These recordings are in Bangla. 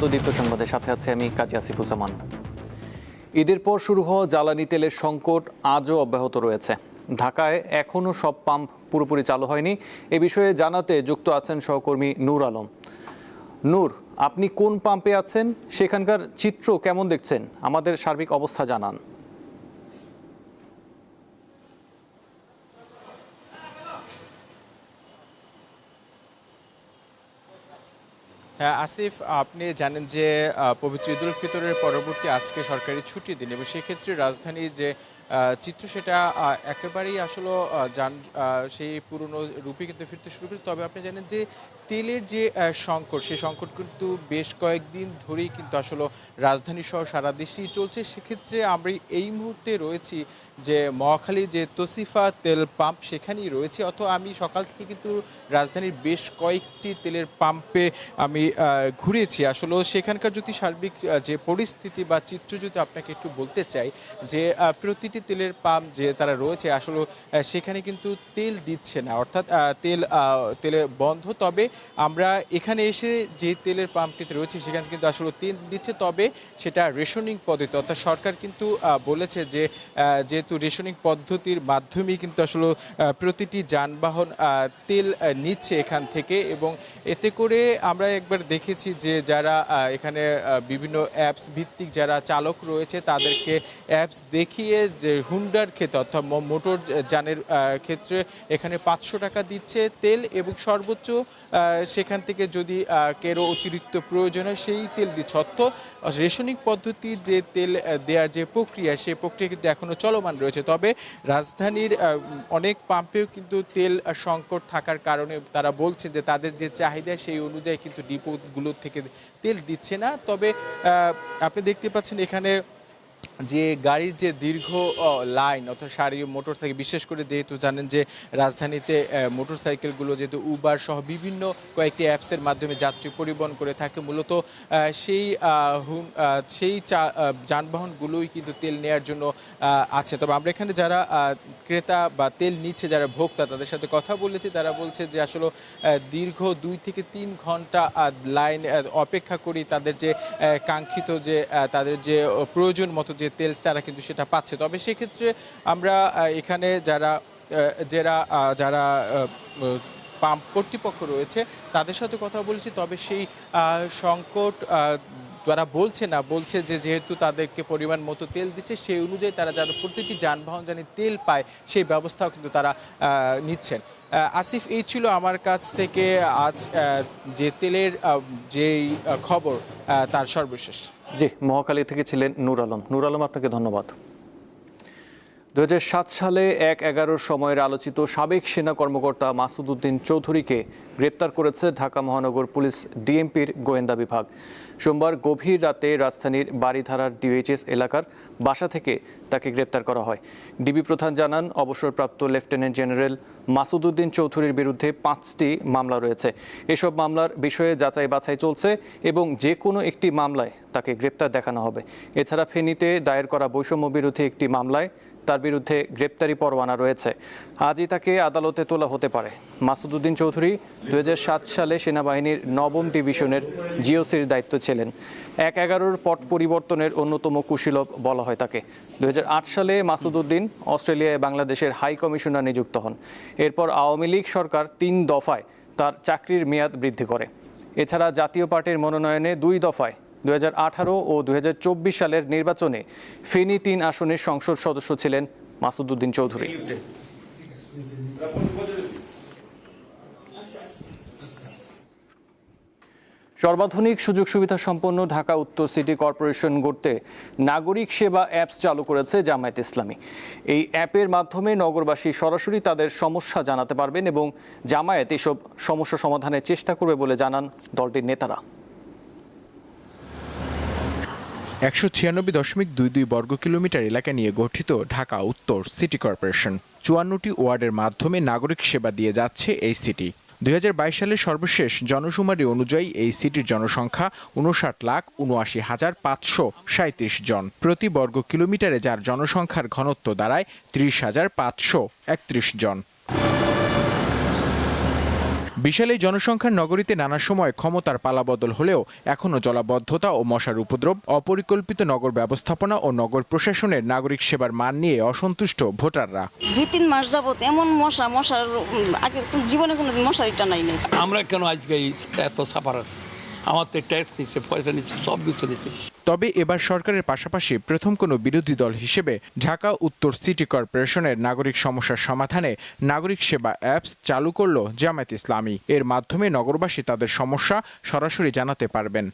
স্বাগত দীপ্ত সংবাদের সাথে আছে আমি কাজী আসিফুজ্জামান। ঈদের পর শুরু হওয়া জ্বালানি তেলের সংকট আজও অব্যাহত রয়েছে। ঢাকায় এখনও সব পাম্প পুরোপুরি চালু হয়নি। এ বিষয়ে জানাতে যুক্ত আছেন সহকর্মী নূর আলম। নূর, আপনি কোন পাম্পে আছেন, সেখানকার চিত্র কেমন দেখছেন, আমাদের সার্বিক অবস্থা জানান। হ্যাঁ আসিফ, আপনি জানেন যে পবিত্র ঈদুল ফিতরের পরবর্তী আজকে সরকারি ছুটির দিন এবং সেক্ষেত্রে রাজধানীর যে চিত্র সেটা একেবারেই আসলে সেই পুরনো রূপে কিন্তু ফিরতে শুরু করেছে। তবে আপনি জানেন যে তেলের যে সংকট, সেই সংকট কিন্তু বেশ কয়েকদিন ধরেই কিন্তু আসলে রাজধানী সহ সারা দেশেই চলছে। সেক্ষেত্রে আমরা এই মুহূর্তে রয়েছি যে মহাখালী যে তসিফা তেল পাম্প সেখানেই রয়েছে। অথবা আমি সকাল থেকে কিন্তু রাজধানীর বেশ কয়েকটি তেলের পাম্পে আমি ঘুরেছি। আসলে সেখানকার যদি সার্বিক যে পরিস্থিতি বা চিত্র যদি আপনাকে একটু বলতে চাই, যে প্রতিটি তেলের পাম্প যে তারা রয়েছে আসলে সেখানে কিন্তু তেল দিচ্ছে না, অর্থাৎ তেলের বন্ধ। তবে আমরা এখানে এসে যে তেলের পাম্পটিতে রয়েছে সেখানে কিন্তু আসলে তেল দিচ্ছে, তবে সেটা রেশনিং পদ্ধতি, অর্থাৎ সরকার কিন্তু বলেছে যে যেহেতু রেশনিং পদ্ধতির মাধ্যমেই কিন্তু আসলে প্রতিটি যানবাহন তেল নিচ্ছে এখান থেকে। এবং এতে করে আমরা একবার দেখেছি যে যারা এখানে বিভিন্ন অ্যাপস ভিত্তিক যারা চালক রয়েছে তাদেরকে অ্যাপস দেখিয়ে যে হুন্ডার ক্ষেত্রে অর্থাৎ মোটর যানের ক্ষেত্রে এখানে 500 টাকা দিচ্ছে তেল, এবং সর্বোচ্চ সেখান থেকে যদি কেরো অতিরিক্ত প্রয়োজন হয় সেই তেল দিচ্ছে। অর্থাৎ রেশনিং পদ্ধতির যে তেল দেওয়ার যে প্রক্রিয়া, সেই প্রক্রিয়া কিন্তু এখনও চলমান রয়েছে। তবে রাজধানীর অনেক পাম্পেও কিন্তু তেল সংকট থাকার কারণে তারা বলছে যে তাদের যে চাহিদা সেই অনুযায়ী কিন্তু ডিপোগুলো থেকে তেল দিচ্ছে না। তবে আপনি দেখতে পাচ্ছেন এখানে যে গাড়ির যে দীর্ঘ লাইন, অর্থাৎ সারি মোটরসাইকেল, বিশেষ করে যেহেতু জানেন যে রাজধানীতে মোটরসাইকেলগুলো যেহেতু উবার সহ বিভিন্ন কয়েকটি অ্যাপসের মাধ্যমে যাত্রী পরিবহন করে থাকে, মূলত সেই যানবাহনগুলোই কিন্তু তেল নেওয়ার জন্য আছে। তবে আমরা এখানে যারা ক্রেতা বা তেল নিচ্ছে, যারা ভোক্তা, তাদের সাথে কথা বলেছি। তারা বলছে যে আসলে দীর্ঘ 2 থেকে 3 ঘন্টা লাইন অপেক্ষা করি তাদের যে কাঙ্ক্ষিত যে তাদের যে প্রয়োজন মতো যে তেল তারা কিন্তু সেটা পাচ্ছে। তবে সেক্ষেত্রে আমরা এখানে যারা পাম্প কর্তৃপক্ষ রয়েছে তাদের সাথে কথা বলেছি। তবে সেই সংকট তারা বলছে যে যেহেতু তাদেরকে পরিমাণ মতো তেল দিচ্ছে সেই অনুযায়ী তারা যেন প্রতিটি যানবাহন যেন তেল পায় সেই ব্যবস্থাও কিন্তু তারা নিচ্ছেন। আসিফ, এই ছিল আমার কাছ থেকে আজ যে তেলের যেই খবর তার সর্বশেষ। জি, মহাখালী থেকে ছিলেন নূর আলম। নূর আলম, আপনাকে ধন্যবাদ। 2007 সালে 1/11 সময়ের আলোচিত সাবেক সেনা কর্মকর্তা মাসুদ উদ্দিন চৌধুরীকে গ্রেপ্তার করেছে ঢাকা মহানগর পুলিশ ডিএমপির গোয়েন্দা বিভাগ। সোমবার গভীর রাতে রাজধানীর বারিধারার ডিওএইচএস এলাকার বাসা থেকে তাকে গ্রেপ্তার করা হয়। ডিবি প্রধান জানান, অবসরপ্রাপ্ত লেফটেন্যান্ট জেনারেল মাসুদ উদ্দিন চৌধুরীর বিরুদ্ধে 5টি মামলা রয়েছে। এসব মামলার বিষয়ে যাচাই বাছাই চলছে এবং যে কোনো একটি মামলায় তাকে গ্রেপ্তার দেখানো হবে। এছাড়া ফেনীতে দায়ের করা বৈষম্য বিরোধী একটি মামলায় তার বিরুদ্ধে গ্রেপ্তারি পরোয়ানা রয়েছে। আজই তাকে আদালতে তোলা হতে পারে। মাসুদ উদ্দিন চৌধুরী 2007 সালে সেনাবাহিনীর 9ম ডিভিশনের জিওসির দায়িত্ব ছিলেন। 1/11 পট পরিবর্তনের অন্যতম কুশীলব বলা হয় তাকে। 2008 সালে মাসুদ উদ্দিন অস্ট্রেলিয়ায় বাংলাদেশের হাই কমিশনার নিযুক্ত হন। এরপর আওয়ামী লীগ সরকার 3 দফায় তার চাকরির মেয়াদ বৃদ্ধি করে। এছাড়া জাতীয় পার্টির মনোনয়নে 2 দফায় 2018 ও 2024 সালের নির্বাচনে ফেনী 3 আসনের সংসদ সদস্য ছিলেন মাসুদ উদ্দিন চৌধুরী। সর্বাধুনিক সুযোগ সুবিধা সম্পন্ন ঢাকা উত্তর সিটি কর্পোরেশন গড়তে নাগরিক সেবা অ্যাপস চালু করেছে জামায়াত ইসলামী। এই অ্যাপের মাধ্যমে নগরবাসী সরাসরি তাদের সমস্যা জানাতে পারবেন এবং জামায়াত এসব সমস্যা সমাধানের চেষ্টা করবে বলে জানান দলটির নেতারা। 196.22 বর্গ কিলোমিটার এলাকা নিয়ে গঠিত ঢাকা উত্তর সিটি কর্পোরেশন 54টি ওয়ার্ডের মাধ্যমে নাগরিক সেবা দিয়ে যাচ্ছে এই সিটি। 2022 সালের সর্বশেষ জনশুমারি অনুযায়ী এই সিটির জনসংখ্যা 59,79,537 জন প্রতি বর্গ কিলোমিটারে, যার জনসংখ্যার ঘনত্ব দাঁড়ায় 30,531 জন। বিশাল এই জনসংখ্যার নগরীতে নানা সময় ক্ষমতার পালাবদল হলেও এখনও জলাবদ্ধতা ও মশার উপদ্রব, অপরিকল্পিত নগর ব্যবস্থাপনা ও নগর প্রশাসনের নাগরিক সেবার মান নিয়ে অসন্তুষ্ট ভোটাররা। 2-3 মাস যাবত এমন মশার আগে জীবনে কোনোদিন মশারি টানাই নেই। আমরা কেন আজকে এত সাফার? আমার তো ট্যাক্স নিচ্ছে, পয়সা নিচ্ছে, সব কিছু দিচ্ছে। তবে এবার সরকারের পাশাপাশি প্রথম কোনো বিরোধী দল হিসেবে ঢাকা উত্তর সিটি কর্পোরেশনের নাগরিক সমস্যার সমাধানে নাগরিক সেবা অ্যাপস চালু করল জামায়াত ইসলামী। এর মাধ্যমে নগরবাসী তাদের সমস্যা সরাসরি জানাতে পারবেন।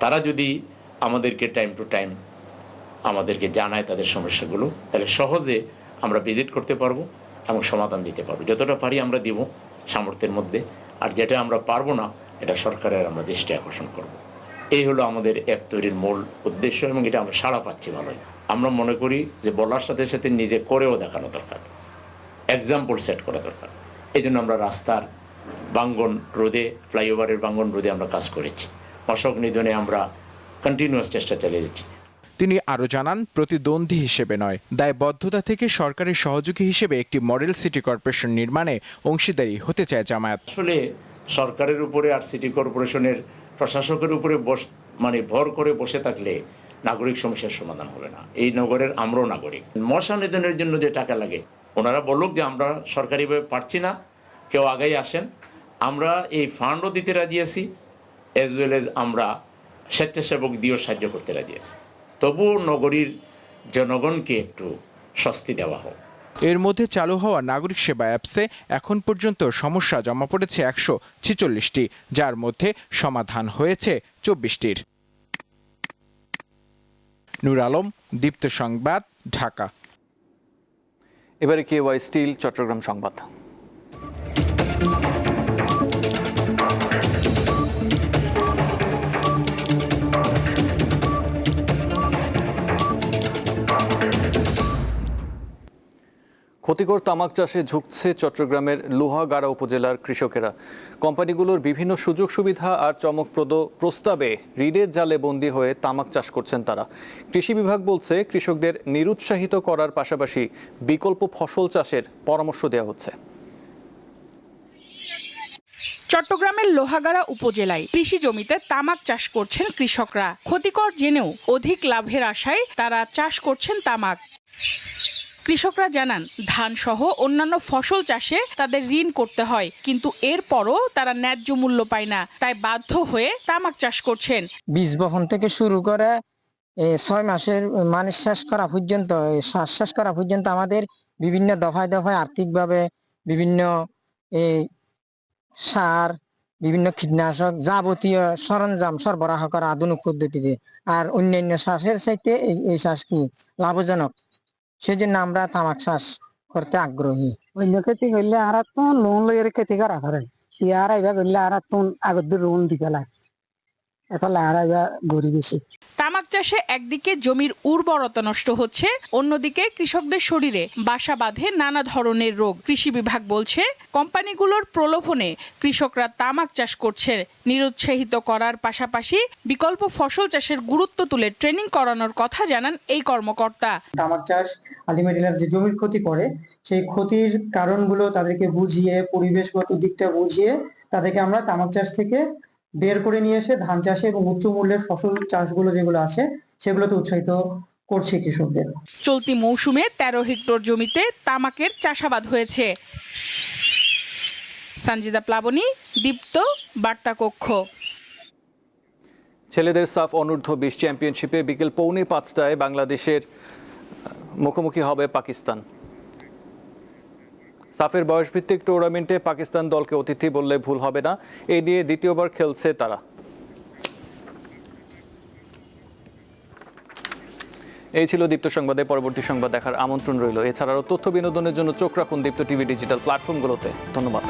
তারা যদি আমাদেরকে টাইম টু টাইম আমাদেরকে জানায় তাদের সমস্যাগুলো, তাহলে সহজে আমরা ভিজিট করতে পারবো এবং সমাধান দিতে পারবো। যতটা পারি আমরা দিব সামর্থ্যের মধ্যে, আর যেটা আমরা পারবো না এটা সরকারের আমরা দৃষ্টি আকর্ষণ করব। এই হলো আমাদের অ্যাপ তৈরির মূল উদ্দেশ্য এবং এটা আমরা সাড়া পাচ্ছি ভালোই। আমরা মনে করি যে বলার সাথে সাথে নিজে করেও দেখানো দরকার, এক্সাম্পল সেট করা দরকার। এই জন্য আমরা রাস্তার বাঙ্গন রোধে, ফ্লাইওভারের বাঙ্গন রোধে আমরা কাজ করেছি। মশক নিধনে আমরা কন্টিনিউয়াস চেষ্টা চালিয়ে যাচ্ছি। তিনি আরও জানান, প্রতিদ্বন্দ্বী হিসেবে নয়, দায়বদ্ধতা থেকে সরকারের সহযোগী হিসেবে একটি মডেল সিটি কর্পোরেশন নির্মাণে অংশীদারি হতে চায় জামায়াত। আসলে সরকারের উপরে আর সিটি কর্পোরেশনের প্রশাসকের উপরে ভর করে বসে থাকলে নাগরিক সমস্যার সমাধান হবে না। এই নগরের আমরাও নাগরিক। মশা নিধনের জন্য যে টাকা লাগে, ওনারা বলুক যে আমরা সরকারিভাবে পারছি না, কেউ আগেই আসেন। আমরা এই ফান্ডও দিতে রাজি আছি, অ্যাজ ওয়েল এজ আমরা স্বেচ্ছাসেবক দিয়েও সাহায্য করতে রাজি আছি। তবুও নগরীর জনগণকে একটু স্বস্তি দেওয়া হোক। এর মধ্যে চালু হওয়া নাগরিক সেবা অ্যাপসে এখন পর্যন্ত সমস্যা জমা পড়েছে 146টি, যার মধ্যে সমাধান হয়েছে 24টির। নূর আলম, দীপ্ত সংবাদ, ঢাকা। এবারে কেওয়াই স্টিল চট্টগ্রাম সংবাদ। ক্ষতিকর তামাক চাষে ঝুঁকছে চট্টগ্রামের লোহাগাড়া উপজেলার কৃষকেরা। কোম্পানিগুলোর বিভিন্ন সুযোগ সুবিধা আর চমকপ্রদ প্রস্তাবে ঋণের জালে বন্দী হয়ে তামাক চাষ করছেন তারা। কৃষি বিভাগ বলছে, কৃষকদের নিরুৎসাহিত করার পাশাপাশি বিকল্প ফসল চাষের পরামর্শ দেওয়া হচ্ছে। চট্টগ্রামের লোহাগাড়া উপজেলায় কৃষি জমিতে তামাক চাষ করছেন কৃষকরা। ক্ষতিকর জেনেও অধিক লাভের আশায় তারা চাষ করছেন তামাক। কৃষকরা জানান, ধান সহ অন্যান্য ফসল চাষে তাদের ঋণ করতে হয়, কিন্তু এরপরও তারা ন্যায্য মূল্য পায় না, তাই বাধ্য হয়ে তামাক চাষ করছেন। বীজ বপন থেকে শুরু করে 6 মাসের মানে শেষ করা পর্যন্ত আমাদের বিভিন্ন দফায় দফায় আর্থিকভাবে বিভিন্ন সার, বিভিন্ন কীটনাশক, যাবতীয় সরঞ্জাম সরবরাহ করা আধুনিক পদ্ধতিতে। আর অন্যান্য চাষের চাইতে এই চাষ কি লাভজনক, সেজন্য আমরা তামাক চাষ করতে আগ্রহী। অন্য খেতে করলে আর তো লোন লইয়ের খেতে করা করেন, ইয়ার আইবা করলে আর তো আগত লোন দিতে লাগে, এত লারা গরিব বেশি। তামাক চাষে একদিকে জমির উর্বরতা নষ্ট হচ্ছে, অন্যদিকে কৃষকদের শরীরে বাসা বাঁধে নানা ধরনের রোগ। কৃষি বিভাগ বলছে, কোম্পানিগুলোর প্রলোভনে কৃষকরা তামাক চাষ করছে। নিরুৎসাহিত করার পাশাপাশি বিকল্প ফসল চাষের গুরুত্ব তুলে ট্রেনিং করানোর কথা জানান এই কর্মকর্তা। তামাক চাষ আলটিমেটলি যে জমির ক্ষতি করে, সেই ক্ষতির কারণগুলো তাদেরকে বুঝিয়ে, পরিবেশগত দিকটা বুঝিয়ে তাদেরকে আমরা তামাক চাষ থেকে বের করে নিয়ে এসে ধান চাষে এবং উচ্চ মূল্যের ফসল চাষগুলো যেগুলো আছে সেগুলোতে উৎসাহিত করছে কৃষকদের। চলতি মৌসুমে 13 হেক্টর জমিতে তামাকের চাষাবাদ হয়েছে। সঞ্জিদা প্লাবনী, দীপ্ত, বার্তা কক্ষ। ছেলেদের সাফ অনূর্ধ্ব 20 চ্যাম্পিয়নশিপে বিকেল 4:45টায় বাংলাদেশের মুখোমুখি হবে পাকিস্তান। সাফের বয়সভিত্তিক টুর্নামেন্টে পাকিস্তান দলকে অতিথি বললে ভুল হবে না। এই নিয়ে দ্বিতীয়বার খেলছে তারা। এই ছিল দীপ্ত সংবাদে। পরবর্তী সংবাদ দেখার আমন্ত্রণ রইল। এছাড়াও তথ্য বিনোদনের জন্য চোখ রাখুন দীপ্ত টিভি ডিজিটাল প্ল্যাটফর্মগুলোতে। ধন্যবাদ।